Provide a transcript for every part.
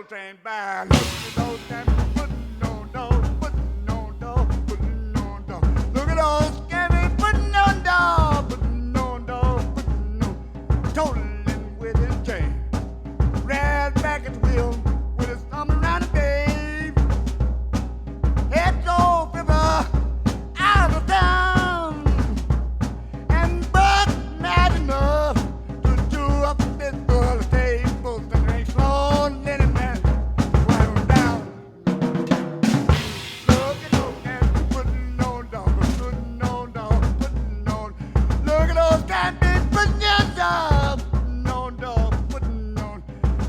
old train by. Look at those cabins putting on doors, putting on doors, putting on doors. Look at those cabins putting on doors, putting on doors, putting on. Totaling with his chain. Ran back his wheel with his thumb around the babe. Head so river out of town. And Buck mad enough to do up this bull table and ain't slow little man right on down. Look at those cats putting on dogs, putting on dogs, putting on. Look at those cats putting on dogs, putting on dogs, putting on.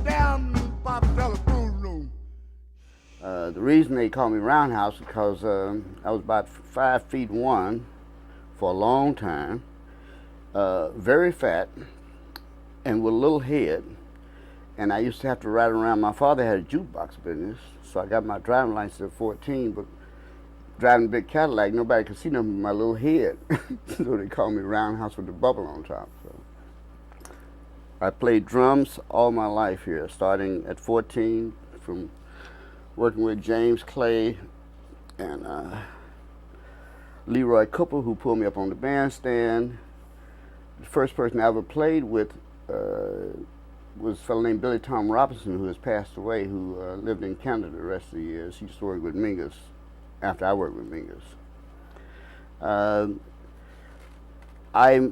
Down in Pop Fella's food room. The reason they call me Roundhouse is because I was about 5'1" for a long time, very fat, and with a little head. And I used to have to ride around. My father had a jukebox business, so I got my driving license at 14, but driving a big Cadillac, nobody could see nothing but my little head. So they called me Roundhouse with the bubble on top. So I played drums all my life here, starting at 14 from working with James Clay and Leroy Cooper, who pulled me up on the bandstand. The first person I ever played with was a fellow named Billy Tom Robinson, who has passed away, who lived in Canada the rest of the years. He used to work with Mingus after I worked with Mingus. I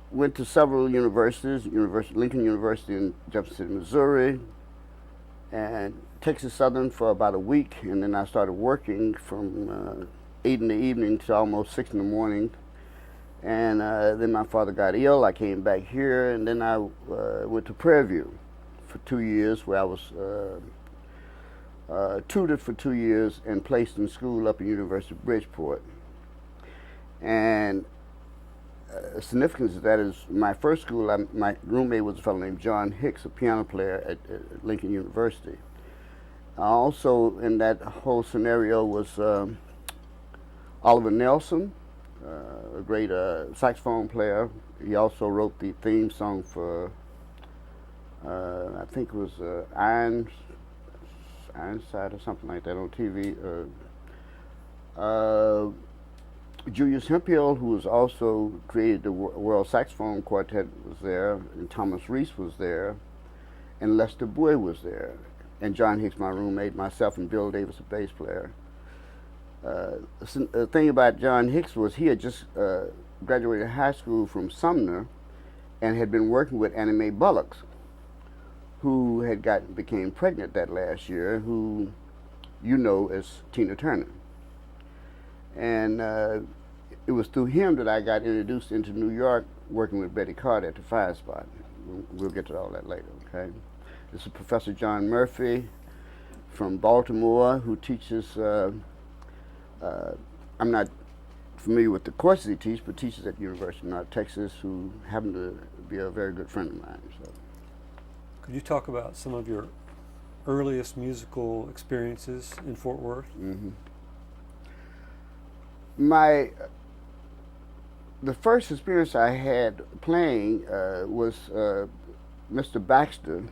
went to several universities, Lincoln University in Jefferson City, Missouri, and Texas Southern for about a week, and then I started working from 8 in the evening to almost 6 in the morning. And then my father got ill. I came back here, and then I went to Prairie View for 2 years, where I was tutored for 2 years and placed in school up at University of Bridgeport. And the significance of that is my first school, my roommate was a fellow named John Hicks, a piano player at Lincoln University. Also in that whole scenario was Oliver Nelson, a great saxophone player. He also wrote the theme song for, I think it was Ironside or something like that on TV. Julius Hemphill, who was also created the World Saxophone Quartet, was there, and Thomas Reese was there, and Lester Bowie was there, and John Hicks, my roommate, myself, and Bill Davis, a bass player. The thing about John Hicks was he had just graduated high school from Sumner and had been working with Annie Mae Bullocks, who became pregnant that last year, who you know as Tina Turner. And it was through him that I got introduced into New York, working with Betty Carter at the Fire Spot. We'll get to all that later, okay? This is Professor John Murphy from Baltimore, who teaches, I'm not familiar with the courses he teaches, but teaches at the University of North Texas, who happened to be a very good friend of mine. So. Could you talk about some of your earliest musical experiences in Fort Worth? Mm-hmm. The first experience I had playing was Mr. Baxter,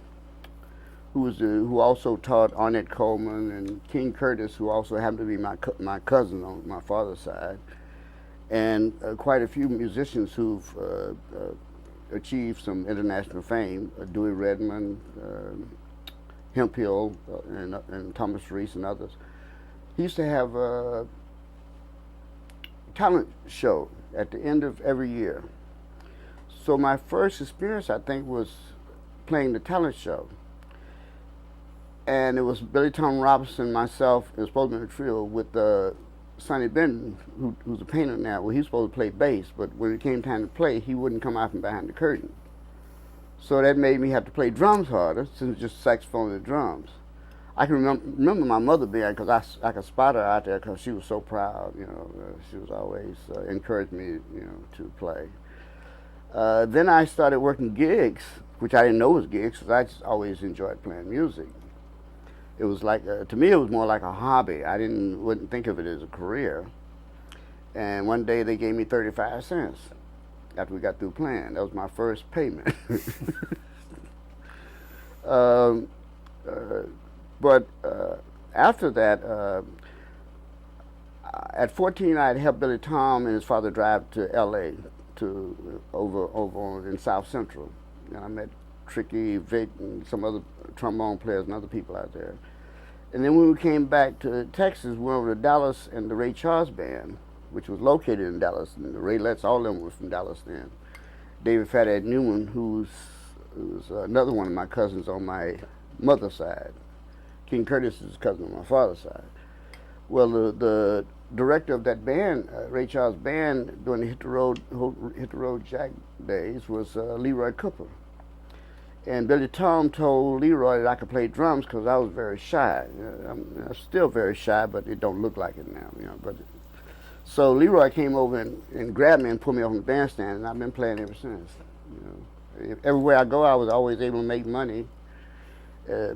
who also taught Ornette Coleman, and King Curtis, who also happened to be my cousin on my father's side, and quite a few musicians who've achieved some international fame, Dewey Redman, Hemphill, and Thomas Reese, and others. He used to have a talent show at the end of every year. So my first experience, I think, was playing the talent show. And it was Billy Tom Robinson, myself, and supposed to be a trio with Sonny Benton, who's a painter now. Well, he was supposed to play bass, but when it came time to play, he wouldn't come out from behind the curtain. So that made me have to play drums harder, since it's just saxophone and drums. I can remember my mother being, because I could spot her out there, because she was so proud, you know. She was always encouraged me, you know, to play. Then I started working gigs, which I didn't know was gigs, because I just always enjoyed playing music. It was like, to me, it was more like a hobby. I wouldn't think of it as a career. And one day they gave me 35 cents after we got through playing. That was my first payment. Um, but after that, at 14, I had helped Billy Tom and his father drive to L.A. to over in South Central, and I met Tricky, Vic, and some other trombone players and other people out there. And then when we came back to Texas, we went over to Dallas and the Ray Charles Band, which was located in Dallas, and the Raelettes, all of them were from Dallas then. David Fathead Newman, who's another one of my cousins on my mother's side. King Curtis is his cousin on my father's side. Well, the director of that band, Ray Charles Band, during the Hit the Road Jack days, was Leroy Cooper. And Billy Tom told Leroy that I could play drums because I was very shy. I'm still very shy, but it don't look like it now, But so Leroy came over and grabbed me and put me on the bandstand, and I've been playing ever since. Everywhere I go, I was always able to make money,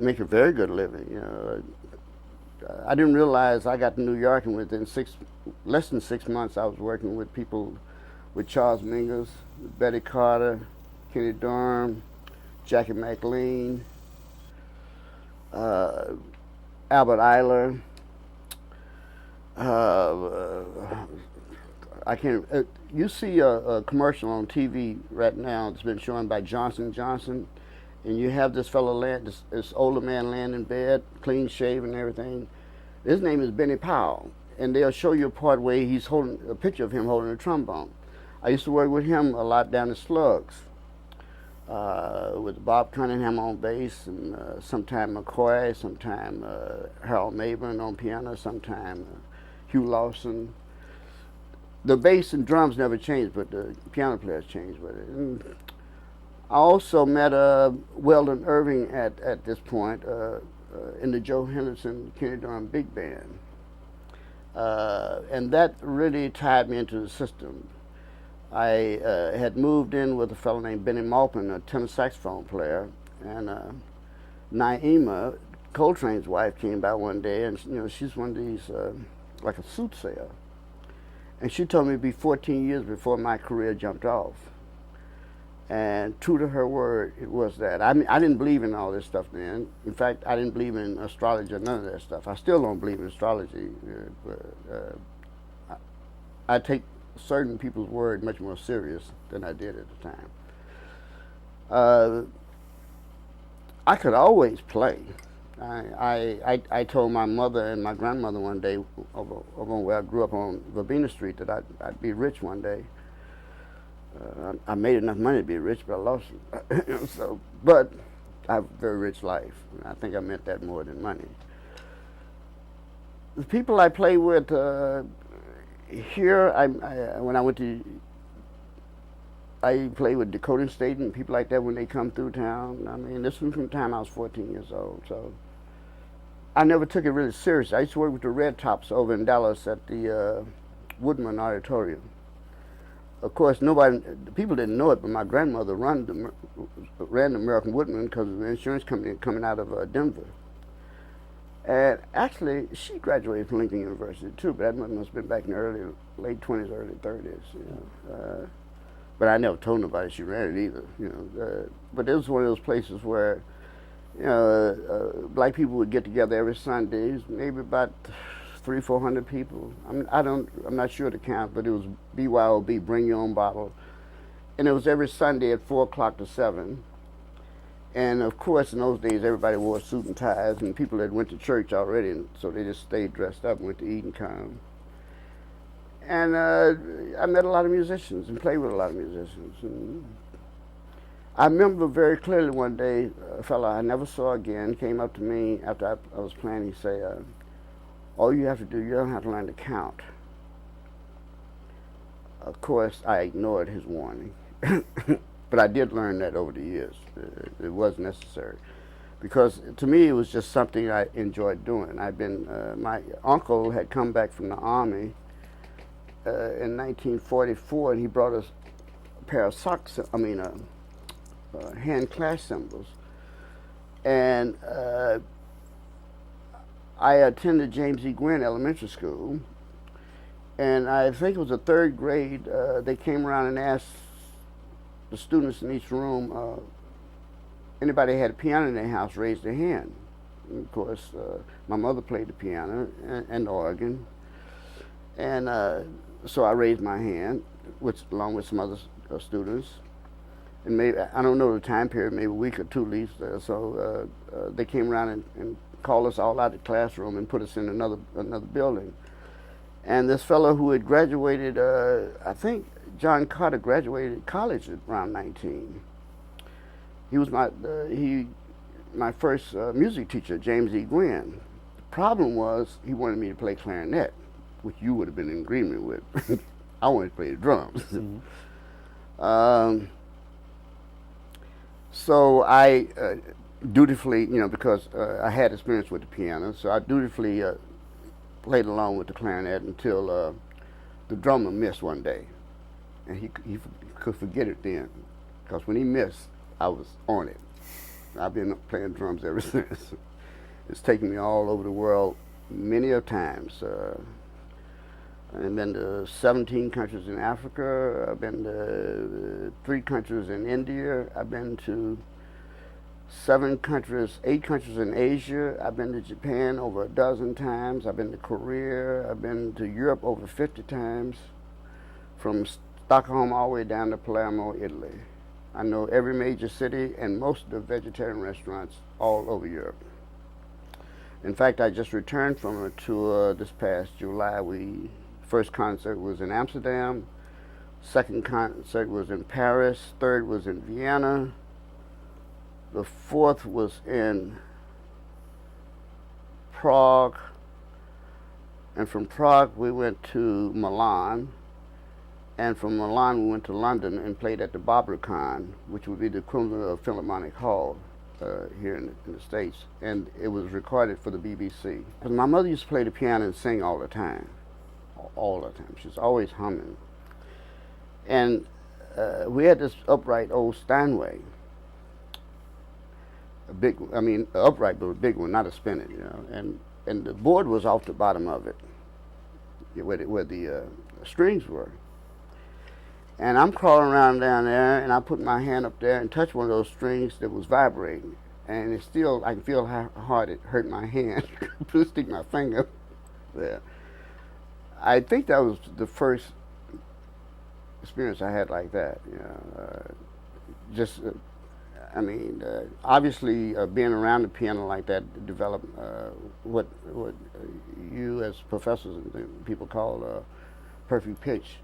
make a very good living. I didn't realize I got to New York, and within less than 6 months, I was working with people, with Charles Mingus, Betty Carter, Kenny Dorham, Jackie McLean, Albert Eiler. I can't. You see a commercial on TV right now. It's been shown by Johnson & Johnson, and you have this fellow this older man laying in bed, clean shaven and everything. His name is Benny Powell, and they'll show you a part where he's holding a picture of him holding a trombone. I used to work with him a lot down at Slugs, with Bob Cunningham on bass, and sometime McCoy, sometime Harold Mabern on piano, sometime Hugh Lawson. The bass and drums never changed, but the piano players changed with it. And I also met Weldon Irving at this point in the Joe Henderson Kenny Dorham Big Band. And that really tied me into the system. I had moved in with a fellow named Benny Maupin, a tenor saxophone player, and Naima, Coltrane's wife, came by one day, and she's one of these, like a soothsayer. And she told me it'd be 14 years before my career jumped off. And true to her word, it was that. I mean, I didn't believe in all this stuff then. In fact, I didn't believe in astrology or none of that stuff. I still don't believe in astrology. I take certain people's word much more serious than I did at the time. I could always play. I told my mother and my grandmother one day over where I grew up on Verbena Street that I'd be rich one day. I made enough money to be rich, but I lost it. But I have a very rich life. And I think I meant that more than money. The people I play with here, when I went to, I played with Dakota State and people like that when they come through town. I mean, this was from the time I was 14 years old, so I never took it really seriously. I used to work with the Red Tops over in Dallas at the Woodman Auditorium. Of course, people didn't know it, but my grandmother ran the American Woodman because of the insurance company coming out of Denver. And actually, she graduated from Lincoln University too, but that must have been back in the late 20s, early 30s. But I never told nobody she ran it either. But it was one of those places where, black people would get together every Sunday, maybe about 300-400 people. I'm not sure the count, but it was BYOB, bring your own bottle, and it was every Sunday at 4 o'clock to 7. And of course, in those days, everybody wore suit and ties, and people that went to church already, and so they just stayed dressed up and went to eat and come. And I met a lot of musicians and played with a lot of musicians. And I remember very clearly one day, a fellow I never saw again came up to me after I was playing. He said, all you have to do, you don't have to learn to count. Of course, I ignored his warning. But I did learn that over the years. It was necessary. Because to me, it was just something I enjoyed doing. My uncle had come back from the Army in 1944, and he brought us a pair of hand clash cymbals. And I attended James E. Gwynn Elementary School, and I think it was the 3rd grade, they came around and asked the students in each room anybody had a piano in their house raised their hand. And of course, my mother played the piano and the organ, and so I raised my hand, along with some other students. And maybe, I don't know the time period, maybe a week or two at least. So they came around and called us all out of the classroom and put us in another building. And this fellow who had graduated, I think John Carter graduated college at around 19. He was my first music teacher, James E. Gwynn. The problem was he wanted me to play clarinet, which you would have been in agreement with. I wanted to play the drums. Mm-hmm. So I dutifully, because I had experience with the piano, so I dutifully played along with the clarinet until the drummer missed one day. And he could forget it then, because when he missed, I was on it. I've been playing drums ever since. It's taken me all over the world many a times. I've been to 17 countries in Africa. I've been to 3 countries in India. I've been to 8 countries in Asia. I've been to Japan over 12 times. I've been to Korea. I've been to Europe over 50 times, from Stockholm all the way down to Palermo, Italy. I know every major city and most of the vegetarian restaurants all over Europe. In fact, I just returned from a tour this past July. First concert was in Amsterdam, second concert was in Paris, third was in Vienna, the fourth was in Prague, and from Prague we went to Milan, and from Milan we went to London and played at the Barbican, which would be the equivalent of Philharmonic Hall here in the States, and it was recorded for the BBC. Because my mother used to play the piano and sing all the time. She was always humming. And we had this upright old Steinway. Upright, but a big one, not a spinet, And the board was off the bottom of it, where the strings were. And I'm crawling around down there, and I put my hand up there and touched one of those strings that was vibrating. And it's still, I can feel how hard it hurt my hand. Stick my finger there. I think that was the first experience I had like that. Obviously being around the piano like that developed what you as professors and people call perfect pitch.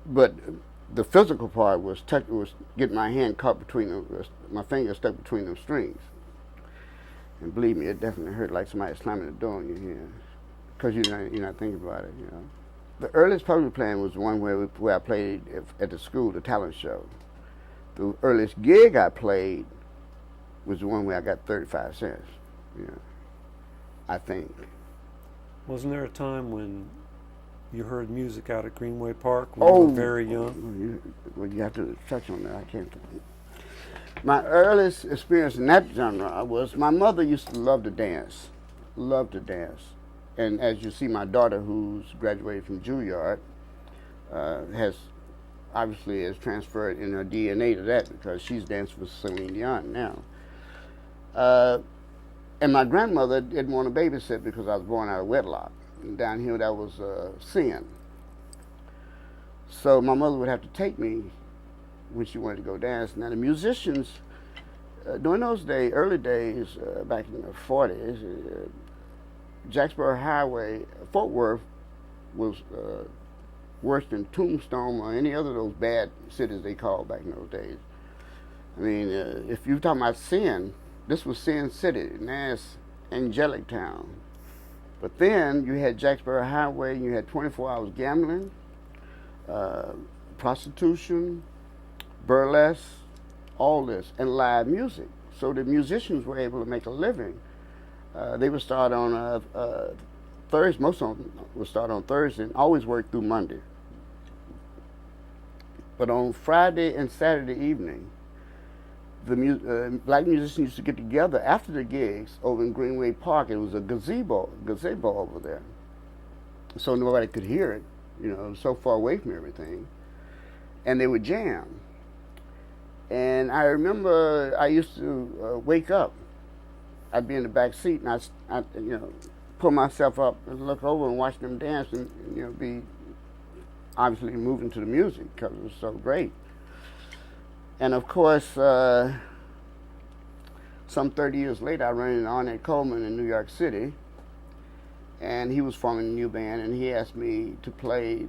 But the physical part was getting my hand caught between my finger stuck between those strings. And believe me, it definitely hurt like somebody slamming the door on your hand, because you're not thinking about it. The earliest public playing was the one where I played at the school, the talent show. The earliest gig I played was the one where I got 35 cents. I think. Wasn't there a time when you heard music out at Greenway Park when you were very young? You have to touch on that. I can't. My earliest experience in that genre was my mother used to love to dance. And as you see, my daughter, who's graduated from Juilliard, has transferred in her DNA to that, because she's danced with Celine Dion now. And my grandmother didn't want to babysit because I was born out of wedlock. And down here, that was sin. So my mother would have to take me when she wanted to go dance. Now the musicians, during those early days, back in the 40s, Jacksboro Highway, Fort Worth was worse than Tombstone or any other of those bad cities they called back in those days. If you're talking about sin, this was Sin City, nice, angelic town. But then you had Jacksboro Highway, and you had 24 hours gambling, prostitution, burlesque, all this, and live music. So the musicians were able to make a living. They would start on Thursday, most of them would start on Thursday and always work through Monday. But on Friday and Saturday evening, the black musicians used to get together after the gigs over in Greenway Park. It was a gazebo over there. So nobody could hear it, so far away from everything. And they would jam. And I remember I used to wake up. I'd be in the back seat, and I pull myself up and look over and watch them dance, and be obviously moving to the music because it was so great. And of course, some 30 years later, I ran into Ornette Coleman in New York City, and he was forming a new band, and he asked me to play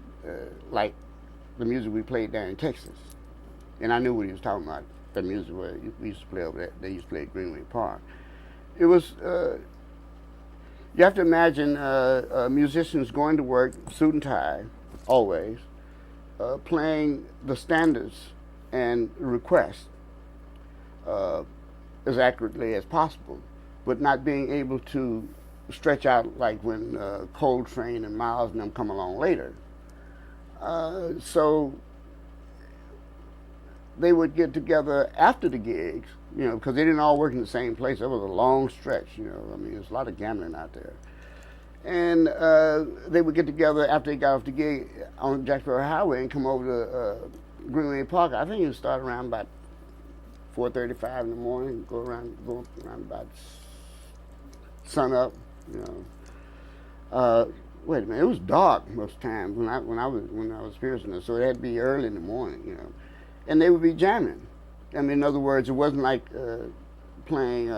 like the music we played down in Texas. And I knew what he was talking about, the music where we used to play over there. They used to play at Greenway Park. It was, you have to imagine musicians going to work, suit and tie, always, playing the standards and requests as accurately as possible, but not being able to stretch out like when Coltrane and Miles and them come along later. So they would get together after the gigs, because they didn't all work in the same place. It was a long stretch, I mean, there's a lot of gambling out there. And they would get together after they got off the gig on Jacksboro Highway and come over to Greenway Park. I think it would start around about 4:35 in the morning, go around about sun up, wait a minute, it was dark most times when I was experiencing it, so it had to be early in the morning, and they would be jamming. I mean, in other words, it wasn't like playing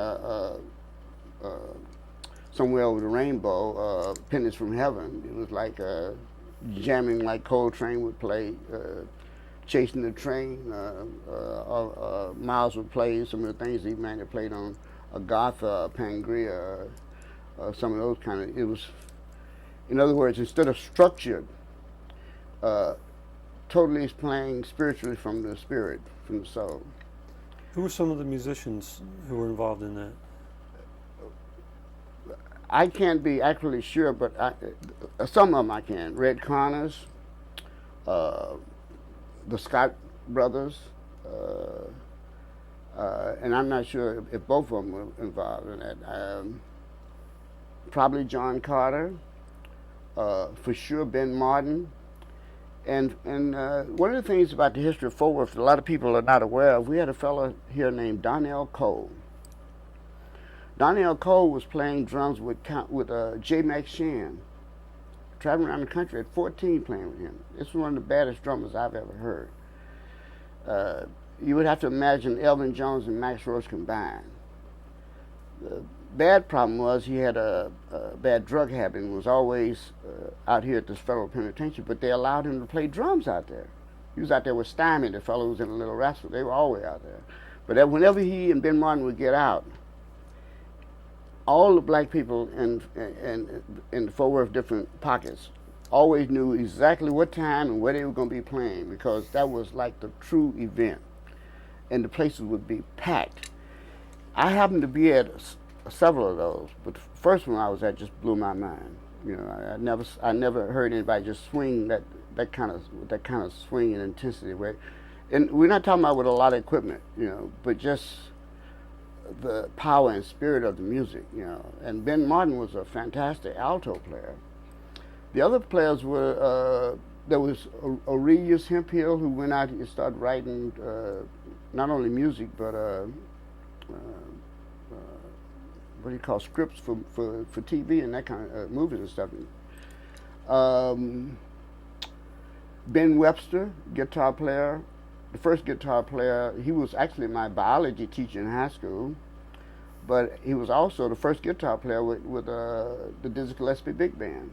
Somewhere Over the Rainbow, Pennies from Heaven. It was like jamming like Coltrane would play, Chasing the Train, Miles would play some of the things he might have played on Agatha, Pangria, some of those kind of, it was, in other words, instead of structured, totally playing spiritually from the spirit, from the soul. Who were some of the musicians who were involved in that? I can't be accurately sure, but some of them I can. Red Connors, the Scott brothers, and I'm not sure if both of them were involved in that. Probably John Carter, for sure Ben Martin. And one of the things about the history of Fort Worth that a lot of people are not aware of, we had a fellow here named Donnell Cole. Donnell Cole was playing drums with J. Max Shannon, traveling around the country at 14 playing with him. This was one of the baddest drummers I've ever heard. You would have to imagine Elvin Jones and Max Roach combined. The bad problem was he had a bad drug habit and was always out here at this federal penitentiary, but they allowed him to play drums out there. He was out there with Stymie, the fellow who was in the Little Rascal. They were always out there. But whenever he and Ben Martin would get out, all the black people in the Fort Worth different pockets always knew exactly what time and where they were going to be playing, because that was like the true event. And the places would be packed. I happened to be at several of those, but the first one I was at just blew my mind. I never heard anybody just swing that kind of swing and intensity. And we're not talking about with a lot of equipment, but just the power and spirit of the music, And Ben Martin was a fantastic alto player. The other players were, there was Aurelius Hemphill, who went out and started writing not only music, but what do you call, scripts for TV and that kind of movies and stuff. Ben Webster, guitar player. The first guitar player, he was actually my biology teacher in high school, but he was also the first guitar player with the Dizzy Gillespie Big Band.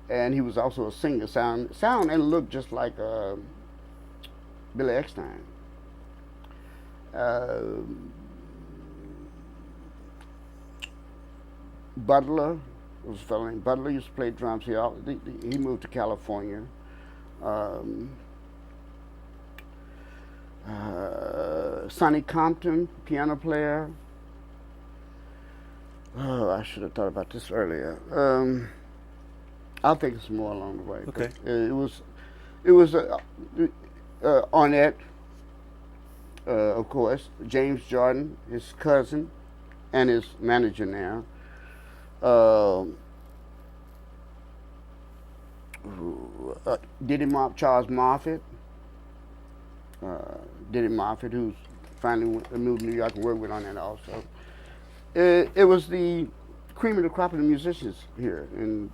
And he was also a singer, sound and looked just like Billy Eckstine. Butler, was a fellow named Butler, used to play drums here. He moved to California. Sonny Compton, piano player. Oh, I should have thought about this earlier. I'll think of some more along the way. Okay. It was Ornette, of course, James Jordan, his cousin, and his manager now. Diddy Charles Moffitt, Diddy Moffitt, who's finally moved to New York and worked with on that also. It was the cream of the crop of the musicians here. And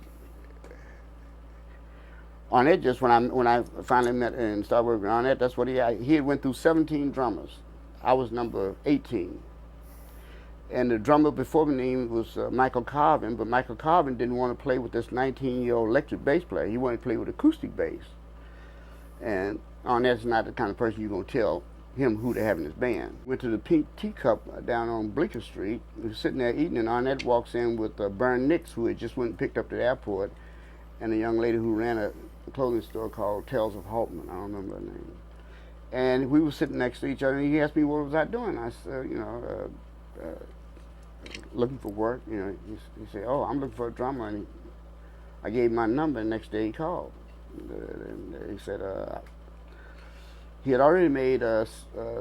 Ornette, just when I finally met and started working with Ornette, that's what he had went through 17 drummers. I was number 18. And the drummer before me was Michael Carvin, but Michael Carvin didn't want to play with this 19-year-old electric bass player. He wanted to play with acoustic bass. And Ornette's not the kind of person you're going to tell him who to have in his band. Went to the Pink Teacup down on Bleecker Street. We were sitting there eating, and Ornette walks in with Bern Nix, who had just went and picked up to the airport, and a young lady who ran a clothing store called Tales of Haltman. I don't remember her name. And we were sitting next to each other, and he asked me what was I doing. I said, looking for work. You know, he said, "Oh, I'm looking for a drummer," and I gave him my number. And next day he called, and he said he had already made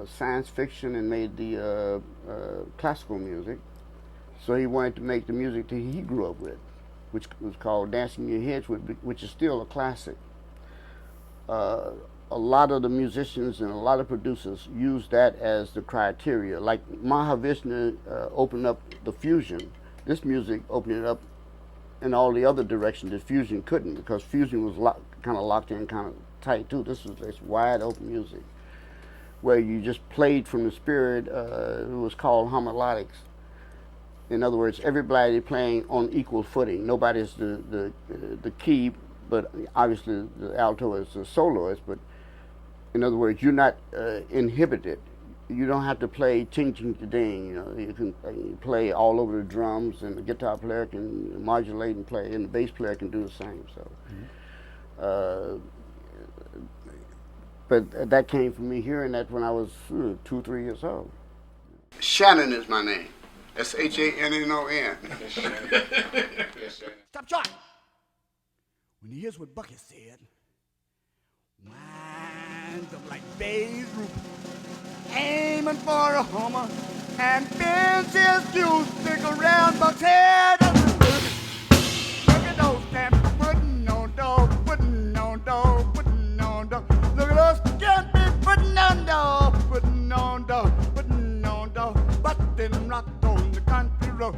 science fiction and made the classical music, so he wanted to make the music that he grew up with, which was called "Dancing in Your Head," which is still a classic. A lot of the musicians and a lot of producers use that as the criteria. Like Mahavishnu opened up the fusion. This music opened it up in all the other directions that fusion couldn't, because fusion was kind of locked in, kind of tight too. This was this wide open music where you just played from the spirit. It was called homolodics. In other words, everybody playing on equal footing. Nobody's the key, but obviously the alto is the soloist, but in other words, you're not inhibited. You don't have to play ching ching ding. You know, you can play all over the drums, and the guitar player can modulate and play, and the bass player can do the same. So, but that came from me hearing that when I was 2 or 3 years old. Shannon is my name. Shannon. Stop short. When he hears what Bucket said, winds up like Bay's roof, aiming for a Hummer, and bends his fuse stick around Buck's head. Look at those stamps, putting on dough, putting on dough, putting on dough. Look at those stamps, putting on dough, putting on dough, putting on dough. Puttin rocked on the country road.